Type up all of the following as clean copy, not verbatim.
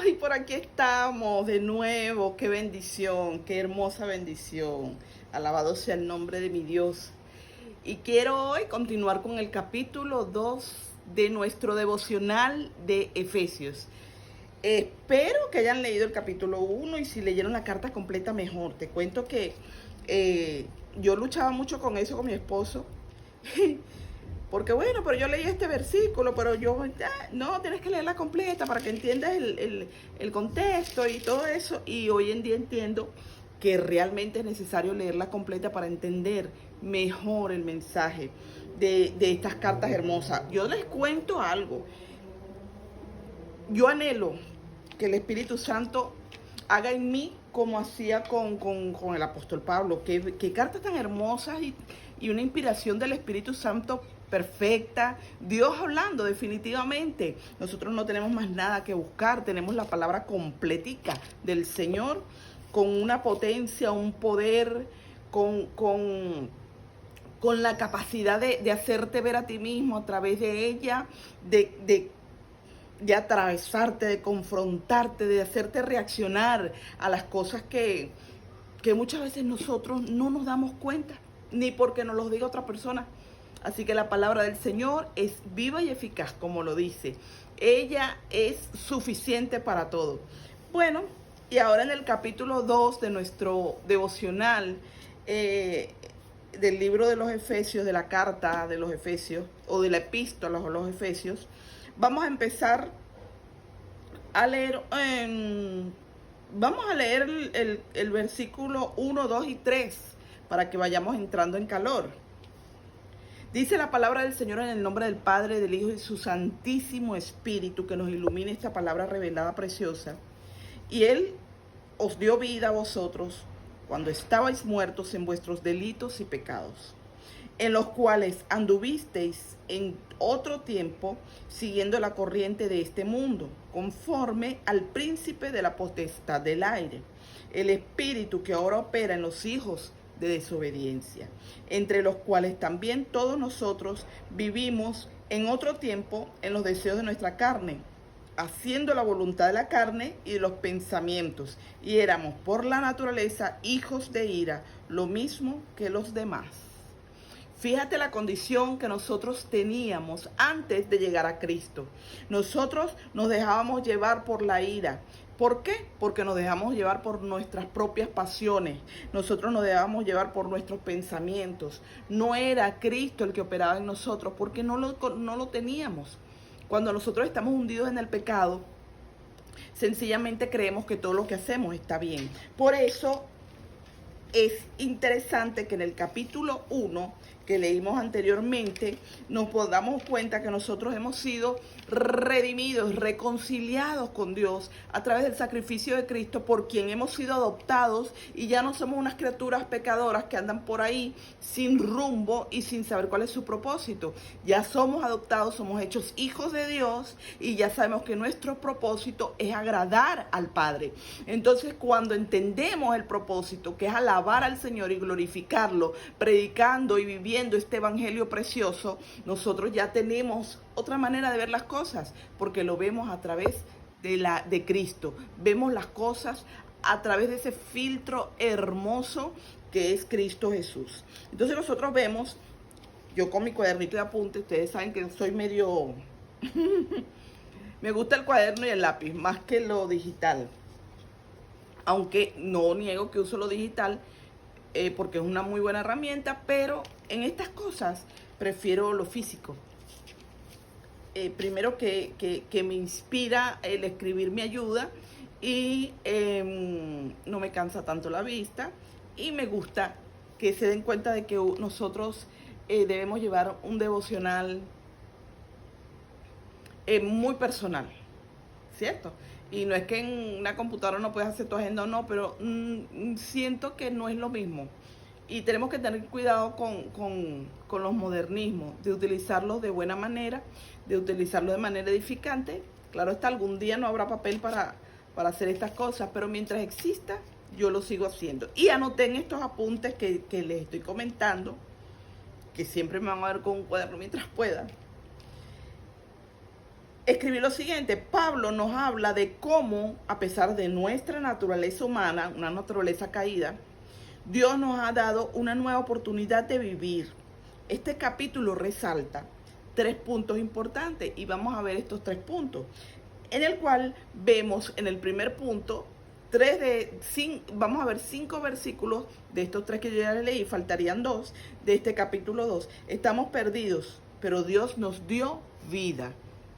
Y por aquí estamos de nuevo. Qué bendición, qué hermosa bendición. Alabado sea el nombre de mi Dios. Y quiero hoy continuar con el capítulo 2 de nuestro devocional de Efesios. Espero que hayan leído el capítulo 1 y si leyeron la carta completa mejor. Te cuento que yo luchaba mucho con eso con mi esposo. Porque bueno, pero yo leí este versículo, pero yo, no, tienes que leerla completa para que entiendas el contexto y todo eso. Y hoy en día entiendo que realmente es necesario leerla completa para entender mejor el mensaje de estas cartas hermosas. Yo les cuento algo. Yo anhelo que el Espíritu Santo haga en mí como hacía con el apóstol Pablo. Qué cartas tan hermosas y una inspiración del Espíritu Santo perfecta. Dios hablando definitivamente. Nosotros no tenemos más nada que buscar. Tenemos la palabra completica del Señor con una potencia, un poder, con la capacidad de hacerte ver a ti mismo a través de ella, de atravesarte, de confrontarte, de hacerte reaccionar a las cosas que muchas veces nosotros no nos damos cuenta, ni porque nos los diga otra persona. Así que la palabra del Señor es viva y eficaz, como lo dice. Ella es suficiente para todo. Bueno, y ahora en el capítulo 2 de nuestro devocional, del libro de los Efesios, de la carta de los Efesios, o de la epístola a los Efesios, vamos a empezar a leer, vamos a leer el versículo 1, 2 y 3, para que vayamos entrando en calor. Dice la palabra del Señor en el nombre del Padre, del Hijo y su Santísimo Espíritu, que nos ilumine esta palabra revelada preciosa. Y Él os dio vida a vosotros cuando estabais muertos en vuestros delitos y pecados, en los cuales anduvisteis en otro tiempo, siguiendo la corriente de este mundo, conforme al príncipe de la potestad del aire, el espíritu que ahora opera en los hijos de desobediencia, entre los cuales también todos nosotros vivimos en otro tiempo en los deseos de nuestra carne, haciendo la voluntad de la carne y de los pensamientos, y éramos por la naturaleza hijos de ira, lo mismo que los demás. Fíjate la condición que nosotros teníamos antes de llegar a Cristo. Nosotros nos dejábamos llevar por la ira. ¿Por qué? Porque nos dejamos llevar por nuestras propias pasiones. Nosotros nos dejamos llevar por nuestros pensamientos. No era Cristo el que operaba en nosotros porque no lo teníamos. Cuando nosotros estamos hundidos en el pecado, sencillamente creemos que todo lo que hacemos está bien. Por eso es interesante que en el capítulo 1 que leímos anteriormente nos damos cuenta que nosotros hemos sido redimidos, reconciliados con Dios a través del sacrificio de Cristo, por quien hemos sido adoptados y ya no somos unas criaturas pecadoras que andan por ahí sin rumbo y sin saber cuál es su propósito. Ya somos adoptados, somos hechos hijos de Dios y ya sabemos que nuestro propósito es agradar al Padre. Entonces, cuando entendemos el propósito, que es alabar al Señor y glorificarlo, predicando y viviendo este evangelio precioso, nosotros ya tenemos otra manera de ver las cosas, porque lo vemos a través de Cristo. Vemos las cosas a través de ese filtro hermoso que es Cristo Jesús. Entonces nosotros vemos, yo con mi cuadernito de apuntes, ustedes saben que soy medio me gusta el cuaderno y el lápiz más que lo digital, aunque no niego que uso lo digital, porque es una muy buena herramienta, pero en estas cosas prefiero lo físico. Primero que me inspira, el escribir me ayuda y no me cansa tanto la vista, y me gusta que se den cuenta de que nosotros debemos llevar un devocional muy personal, ¿cierto? Y no es que en una computadora no puedes hacer tu agenda o no, pero siento que no es lo mismo. Y tenemos que tener cuidado con los modernismos, de utilizarlos de buena manera, de utilizarlos de manera edificante. Claro está, algún día no habrá papel para hacer estas cosas, pero mientras exista, yo lo sigo haciendo. Y anoté en estos apuntes que les estoy comentando, que siempre me van a ver con un cuaderno mientras pueda, escribí lo siguiente: Pablo nos habla de cómo, a pesar de nuestra naturaleza humana, una naturaleza caída, Dios nos ha dado una nueva oportunidad de vivir. Este capítulo resalta 3 puntos importantes y vamos a ver estos 3 puntos, en el cual vemos en el primer punto vamos a ver 5 versículos de estos 3 que yo ya leí, faltarían 2 de este capítulo 2. Estamos perdidos, pero Dios nos dio vida.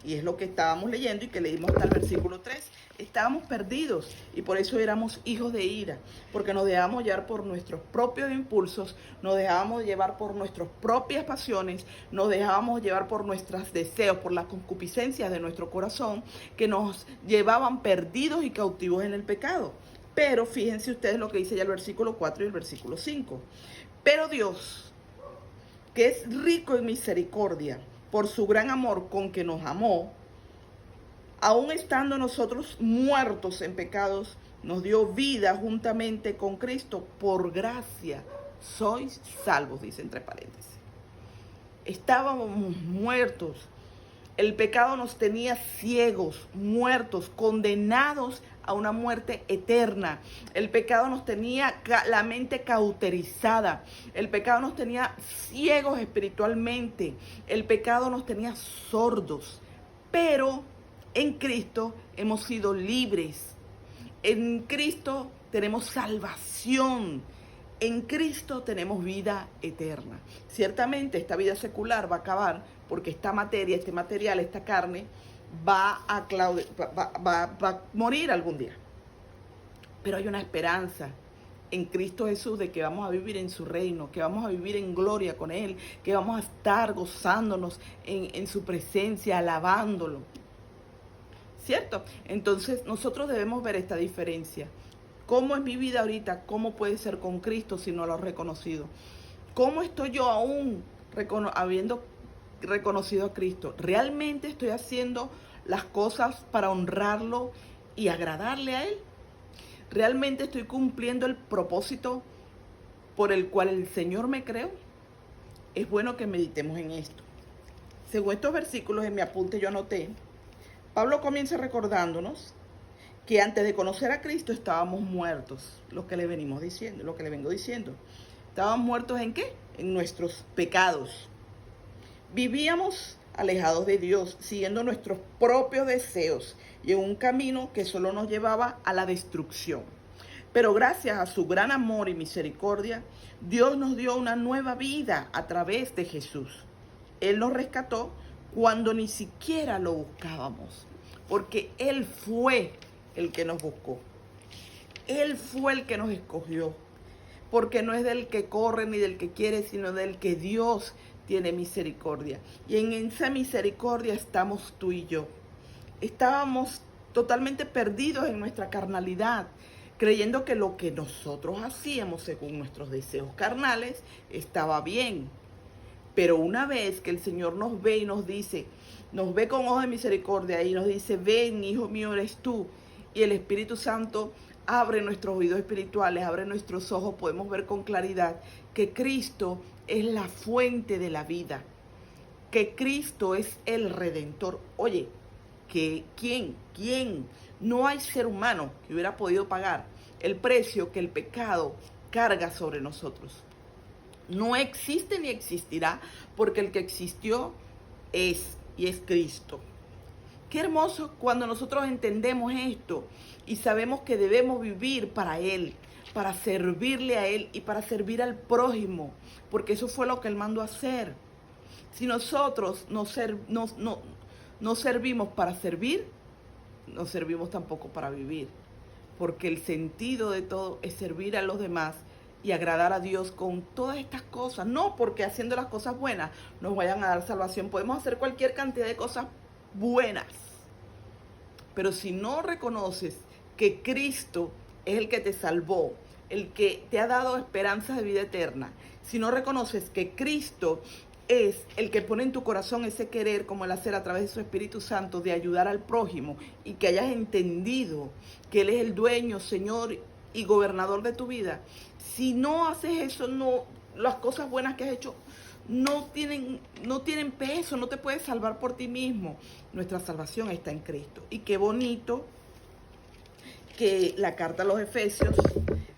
Y es lo que estábamos leyendo y que leímos hasta el versículo 3. Estábamos perdidos y por eso éramos hijos de ira, porque nos dejábamos llevar por nuestros propios impulsos, nos dejábamos llevar por nuestras propias pasiones, nos dejábamos llevar por nuestros deseos, por las concupiscencias de nuestro corazón, que nos llevaban perdidos y cautivos en el pecado. Pero fíjense ustedes lo que dice ya el versículo 4 y el versículo 5. Pero Dios, que es rico en misericordia, por su gran amor con que nos amó, aun estando nosotros muertos en pecados, nos dio vida juntamente con Cristo. Por gracia sois salvos, dice entre paréntesis. Estábamos muertos. El pecado nos tenía ciegos, muertos, condenados a una muerte eterna. El pecado nos tenía la mente cauterizada. El pecado nos tenía ciegos espiritualmente. El pecado nos tenía sordos. Pero en Cristo hemos sido libres. En Cristo tenemos salvación. En Cristo tenemos vida eterna. Ciertamente esta vida secular va a acabar porque esta materia, este material, esta carne va a morir algún día. Pero hay una esperanza en Cristo Jesús de que vamos a vivir en su reino, que vamos a vivir en gloria con Él, que vamos a estar gozándonos en su presencia, alabándolo. ¿Cierto? Entonces nosotros debemos ver esta diferencia. ¿Cómo es mi vida ahorita? ¿Cómo puede ser con Cristo si no lo he reconocido? ¿Cómo estoy yo aún habiendo reconocido a Cristo? ¿Realmente estoy haciendo las cosas para honrarlo y agradarle a Él? ¿Realmente estoy cumpliendo el propósito por el cual el Señor me creó? Es bueno que meditemos en esto. Según estos versículos en mi apunte yo anoté, Pablo comienza recordándonos que antes de conocer a Cristo estábamos muertos, lo que le vengo diciendo. ¿Estábamos muertos en qué? En nuestros pecados. Vivíamos alejados de Dios, siguiendo nuestros propios deseos y en un camino que solo nos llevaba a la destrucción. Pero gracias a su gran amor y misericordia, Dios nos dio una nueva vida a través de Jesús. Él nos rescató cuando ni siquiera lo buscábamos, porque Él fue el que nos buscó. Él fue el que nos escogió, porque no es del que corre ni del que quiere, sino del que Dios tiene misericordia. Y en esa misericordia estamos tú y yo. Estábamos totalmente perdidos en nuestra carnalidad, creyendo que lo que nosotros hacíamos según nuestros deseos carnales estaba bien. Pero una vez que el Señor nos ve y nos dice, nos ve con ojos de misericordia y nos dice: ven, hijo mío, eres tú. Y el Espíritu Santo abre nuestros oídos espirituales, abre nuestros ojos, podemos ver con claridad que Cristo es la fuente de la vida, que Cristo es el Redentor. Oye, ¿quién? No hay ser humano que hubiera podido pagar el precio que el pecado carga sobre nosotros. No existe ni existirá, porque el que existió es Cristo. Qué hermoso cuando nosotros entendemos esto y sabemos que debemos vivir para Él, para servirle a Él y para servir al prójimo, porque eso fue lo que Él mandó a hacer. Si nosotros no servimos para servir, no servimos tampoco para vivir, porque el sentido de todo es servir a los demás y agradar a Dios con todas estas cosas. No porque haciendo las cosas buenas nos vayan a dar salvación. Podemos hacer cualquier cantidad de cosas buenas, pero si no reconoces que Cristo es el que te salvó, el que te ha dado esperanzas de vida eterna, si no reconoces que Cristo es el que pone en tu corazón ese querer como el hacer a través de su Espíritu Santo de ayudar al prójimo, y que hayas entendido que Él es el dueño, Señor y gobernador de tu vida, si no haces eso, no, las cosas buenas que has hecho no tienen peso, no te puedes salvar por ti mismo. Nuestra salvación está en Cristo. Y qué bonito que la carta a los Efesios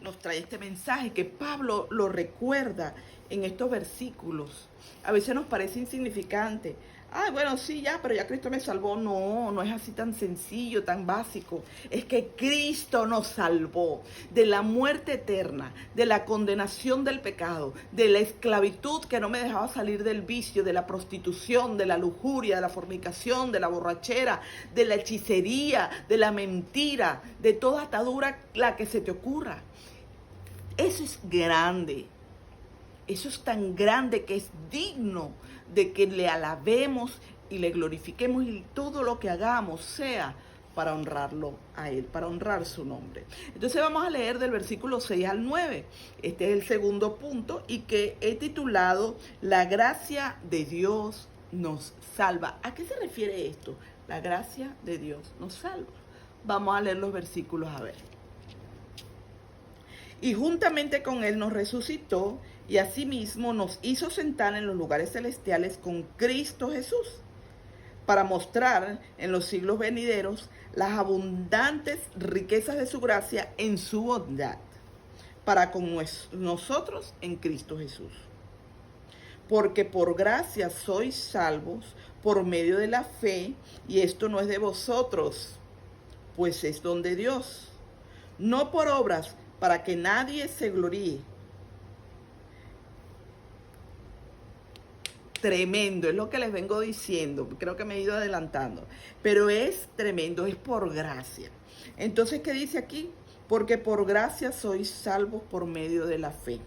nos trae este mensaje, que Pablo lo recuerda en estos versículos. A veces nos parece insignificante. Ay, bueno, sí, ya, pero ya Cristo me salvó. No, no es así tan sencillo, tan básico. Es que Cristo nos salvó de la muerte eterna, de la condenación del pecado, de la esclavitud que no me dejaba salir del vicio, de la prostitución, de la lujuria, de la fornicación, de la borrachera, de la hechicería, de la mentira, de toda atadura la que se te ocurra. Eso es grande. Eso es tan grande que es digno de que le alabemos y le glorifiquemos, y todo lo que hagamos sea para honrarlo a Él, para honrar su nombre. Entonces vamos a leer del versículo 6 al 9. Este es el segundo punto, y que he titulado La gracia de Dios nos salva. ¿A qué se refiere esto? La gracia de Dios nos salva. Vamos a leer los versículos a ver. Y juntamente con Él nos resucitó, y asimismo nos hizo sentar en los lugares celestiales con Cristo Jesús, para mostrar en los siglos venideros las abundantes riquezas de su gracia en su bondad, para con nosotros en Cristo Jesús. Porque por gracia sois salvos por medio de la fe, y esto no es de vosotros, pues es don de Dios, no por obras, para que nadie se gloríe. Tremendo, es lo que les vengo diciendo, creo que me he ido adelantando, pero es tremendo, es por gracia. Entonces, ¿qué dice aquí? Porque por gracia sois salvos por medio de la fe.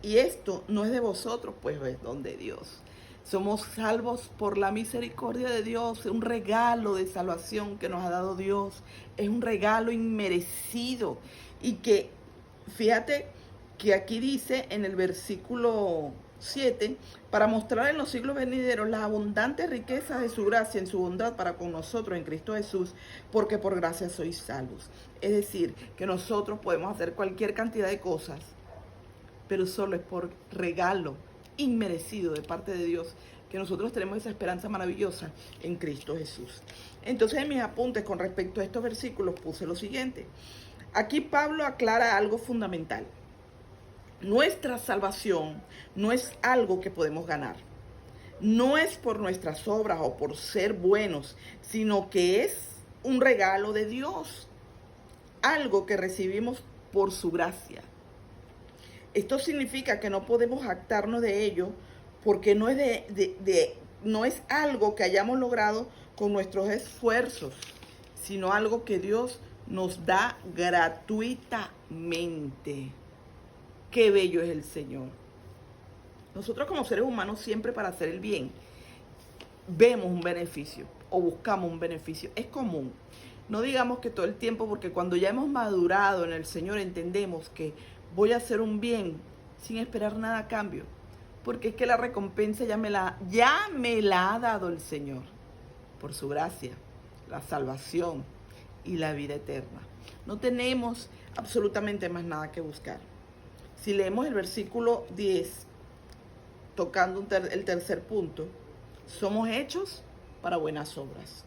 Y esto no es de vosotros, pues es don de Dios. Somos salvos por la misericordia de Dios, es un regalo de salvación que nos ha dado Dios, es un regalo inmerecido. Y que, fíjate que aquí dice en el versículo 7, para mostrar en los siglos venideros las abundantes riquezas de su gracia en su bondad para con nosotros en Cristo Jesús, porque por gracia sois salvos. Es decir, que nosotros podemos hacer cualquier cantidad de cosas, pero solo es por regalo inmerecido de parte de Dios que nosotros tenemos esa esperanza maravillosa en Cristo Jesús. Entonces, en mis apuntes con respecto a estos versículos puse lo siguiente. Aquí Pablo aclara algo fundamental. Nuestra salvación no es algo que podemos ganar. No es por nuestras obras o por ser buenos, sino que es un regalo de Dios. Algo que recibimos por su gracia. Esto significa que no podemos jactarnos de ello, porque no es algo que hayamos logrado con nuestros esfuerzos, sino algo que Dios nos da gratuitamente. Qué bello es el Señor. Nosotros como seres humanos, siempre para hacer el bien vemos un beneficio o buscamos un beneficio. Es común. No digamos que todo el tiempo, porque cuando ya hemos madurado en el Señor entendemos que voy a hacer un bien sin esperar nada a cambio, porque es que la recompensa ya me la ha dado el Señor por su gracia, la salvación y la vida eterna. No tenemos absolutamente más nada que buscar. Si leemos el versículo 10, tocando el tercer punto, somos hechos para buenas obras.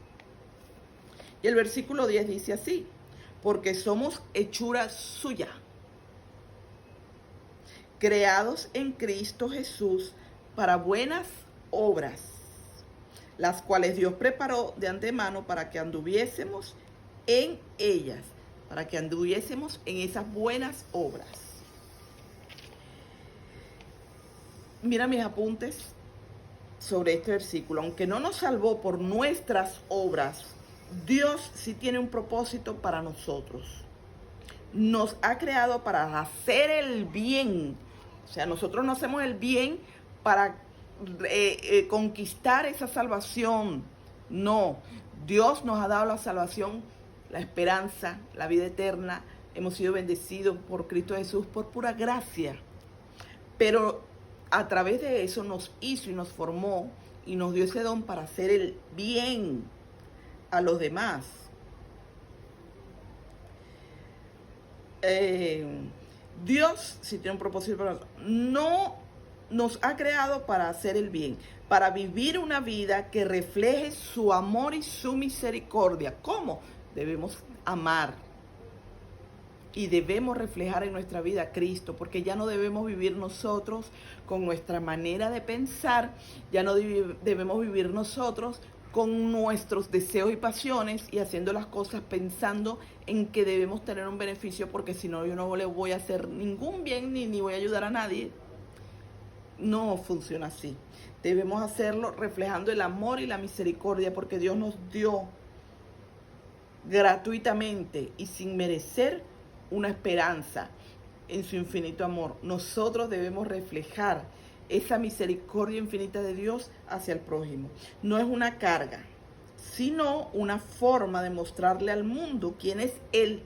Y el versículo 10 dice así: porque somos hechura suya, creados en Cristo Jesús para buenas obras, las cuales Dios preparó de antemano para que anduviésemos en ellas, para que anduviésemos en esas buenas obras. Mira mis apuntes sobre este versículo. Aunque no nos salvó por nuestras obras, Dios sí tiene un propósito para nosotros. Nos ha creado para hacer el bien. O sea, nosotros no hacemos el bien para conquistar esa salvación. No, Dios nos ha dado la salvación, la esperanza, la vida eterna. Hemos sido bendecidos por Cristo Jesús por pura gracia. Pero a través de eso nos hizo y nos formó y nos dio ese don para hacer el bien a los demás. Dios sí tiene un propósito para nosotros. No nos ha creado para hacer el bien, para vivir una vida que refleje su amor y su misericordia. ¿Cómo? Debemos amar y debemos reflejar en nuestra vida a Cristo, porque ya no debemos vivir nosotros con nuestra manera de pensar, ya no debemos vivir nosotros con nuestros deseos y pasiones y haciendo las cosas pensando en que debemos tener un beneficio, porque si no yo no le voy a hacer ningún bien ni voy a ayudar a nadie. No funciona así. Debemos hacerlo reflejando el amor y la misericordia, porque Dios nos dio gratuitamente y sin merecer una esperanza en su infinito amor. Nosotros debemos reflejar esa misericordia infinita de Dios hacia el prójimo. No es una carga, sino una forma de mostrarle al mundo quién es Él,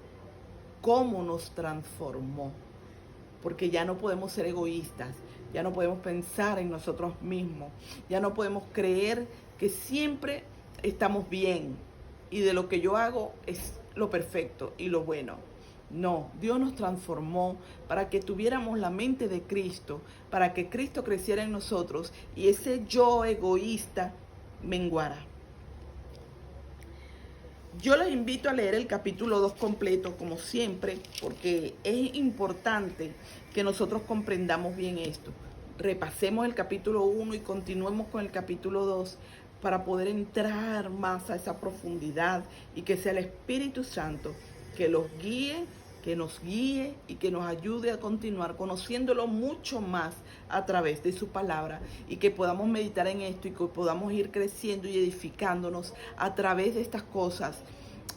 cómo nos transformó. Porque ya no podemos ser egoístas, ya no podemos pensar en nosotros mismos, ya no podemos creer que siempre estamos bien y de lo que yo hago es lo perfecto y lo bueno. No, Dios nos transformó para que tuviéramos la mente de Cristo, para que Cristo creciera en nosotros y ese yo egoísta menguara. Yo les invito a leer el capítulo 2 completo, como siempre, porque es importante que nosotros comprendamos bien esto. Repasemos el capítulo 1 y continuemos con el capítulo 2 para poder entrar más a esa profundidad y que sea el Espíritu Santo que los guíe, que nos guíe y que nos ayude a continuar conociéndolo mucho más a través de su palabra, y que podamos meditar en esto y que podamos ir creciendo y edificándonos a través de estas cosas,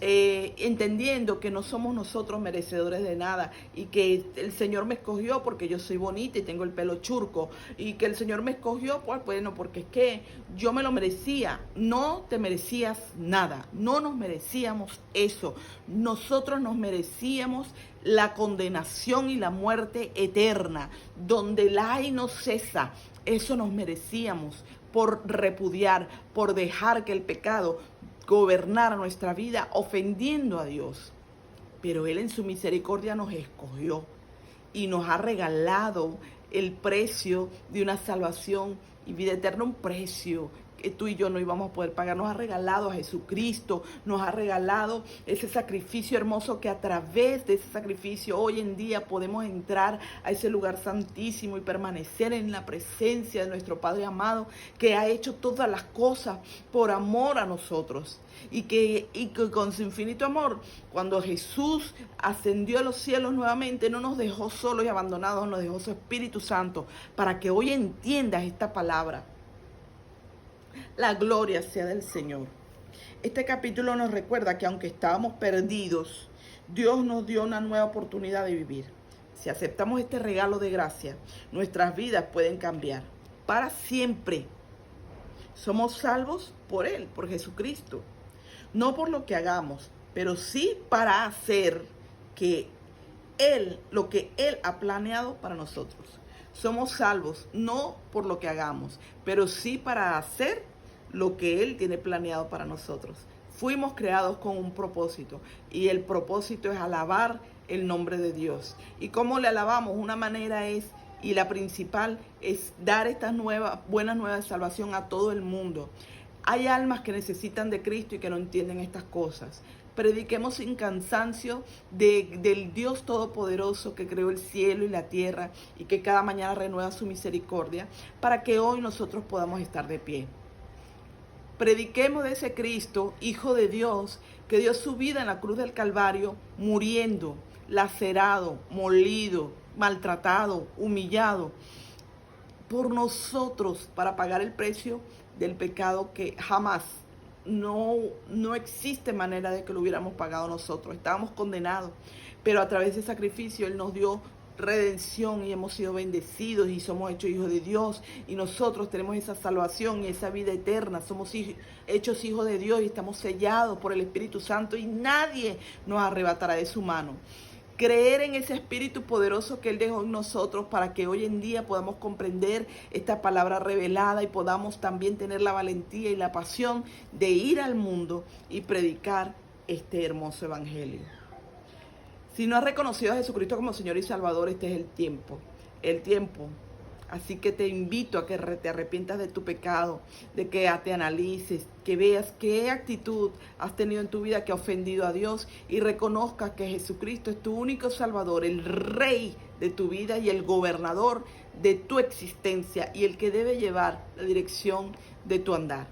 entendiendo que no somos nosotros merecedores de nada y que el Señor me escogió porque yo soy bonita y tengo el pelo churco, y que el Señor me escogió pues bueno, porque es que yo me lo merecía. No te merecías nada, no nos merecíamos eso. Nosotros nos merecíamos la condenación y la muerte eterna, donde el ay no cesa. Eso nos merecíamos por repudiar, por dejar que el pecado gobernara nuestra vida ofendiendo a Dios. Pero Él en su misericordia nos escogió y nos ha regalado el precio de una salvación y vida eterna, un precio que tú y yo no íbamos a poder pagar. Nos ha regalado a Jesucristo, nos ha regalado ese sacrificio hermoso, que a través de ese sacrificio hoy en día podemos entrar a ese lugar santísimo y permanecer en la presencia de nuestro Padre amado, que ha hecho todas las cosas por amor a nosotros. Y que con su infinito amor, cuando Jesús ascendió a los cielos nuevamente, no nos dejó solos y abandonados, nos dejó su Espíritu Santo para que hoy entiendas esta palabra. La gloria sea del Señor. Este capítulo nos recuerda que aunque estábamos perdidos, Dios nos dio una nueva oportunidad de vivir. Si aceptamos este regalo de gracia, nuestras vidas pueden cambiar para siempre. Somos salvos por Él, por Jesucristo. No por lo que hagamos, pero sí para hacer lo que Él ha planeado para nosotros. Somos salvos no por lo que hagamos, pero sí para hacer lo que Él tiene planeado para nosotros. Fuimos creados con un propósito, y el propósito es alabar el nombre de Dios. ¿Y cómo le alabamos? Una manera es, y la principal, es dar estas buenas nuevas de salvación a todo el mundo. Hay almas que necesitan de Cristo y que no entienden estas cosas. Prediquemos sin cansancio del Dios Todopoderoso que creó el cielo y la tierra y que cada mañana renueva su misericordia, para que hoy nosotros podamos estar de pie. Prediquemos de ese Cristo, Hijo de Dios, que dio su vida en la cruz del Calvario, muriendo, lacerado, molido, maltratado, humillado por nosotros, para pagar el precio del pecado que jamás, no existe manera de que lo hubiéramos pagado nosotros. Estábamos condenados, pero a través de ese sacrificio Él nos dio redención y hemos sido bendecidos y somos hechos hijos de Dios, y nosotros tenemos esa salvación y esa vida eterna. Somos hechos hijos de Dios y estamos sellados por el Espíritu Santo, y nadie nos arrebatará de su mano. Creer en ese Espíritu poderoso que Él dejó en nosotros, para que hoy en día podamos comprender esta palabra revelada y podamos también tener la valentía y la pasión de ir al mundo y predicar este hermoso evangelio. Si no has reconocido a Jesucristo como Señor y Salvador, este es el tiempo. Así que te invito a que te arrepientas de tu pecado, de que te analices, que veas qué actitud has tenido en tu vida que ha ofendido a Dios y reconozcas que Jesucristo es tu único Salvador, el Rey de tu vida y el gobernador de tu existencia y el que debe llevar la dirección de tu andar.